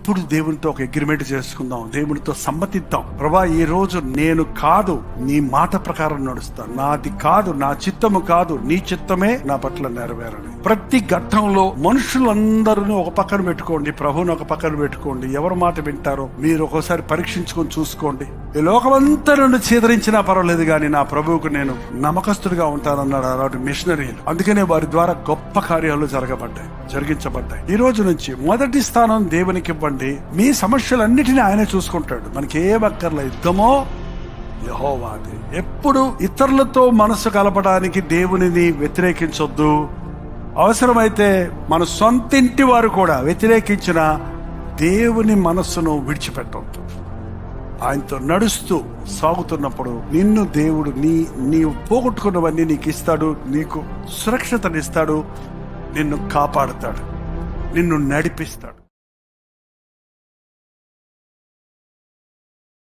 ఇప్పుడు దేవునితో ఒక అగ్రిమెంట్ చేసుకుందాం, దేవునితో సమ్మతిద్దాం. ప్రభా, ఈ రోజు నేను కాదు, నీ మాట ప్రకారం నడుస్తాను. నాది కాదు, నా చిత్తము కాదు, నీ చిత్తమే నా పట్ల నెరవేరని. ప్రతి ఘట్టంలో మనుషులందరూ ఒక పక్కన పెట్టుకోండి, ప్రభువుని ఒక పక్కన పెట్టుకోండి. ఎవరి మాట వింటారో మీరు ఒకసారి పరీక్షించుకొని చూసుకోండి. ఈ లోకమంతా నుండి ఛేదరించినా పర్వాలేదు కానీ నా ప్రభువుకు నేను నమ్మకస్తుడిగా ఉంటానన్నాడు అలాంటి మిషనరీలు. అందుకనే వారి ద్వారా గొప్ప కార్యాలు జరిగించబడ్డాయి. ఈ రోజు నుంచి మొదటి స్థానం దేవునికి ఇవ్వండి. మీ సమస్యలన్నిటినీ ఆయన చూసుకుంటాడు. మనకి ఏ అక్కర్ల యుద్ధమో యెహోవాది. ఎప్పుడు ఇతరులతో మనసు కలపడానికి దేవునిని వ్యతిరేకించొద్దు. అవసరమైతే మన సొంతింటి వారు కూడా వ్యతిరేకించిన దేవుని మనస్సును విడిచిపెట్టవద్దు. ఆయనతో నడుస్తూ సాగుతున్నప్పుడు నిన్ను దేవుడు నీవు పోగొట్టుకున్నవన్నీ నీకు ఇస్తాడు, నీకు సురక్షతనిస్తాడు, నిన్ను కాపాడుతాడు, నిన్ను నడిపిస్తాడు.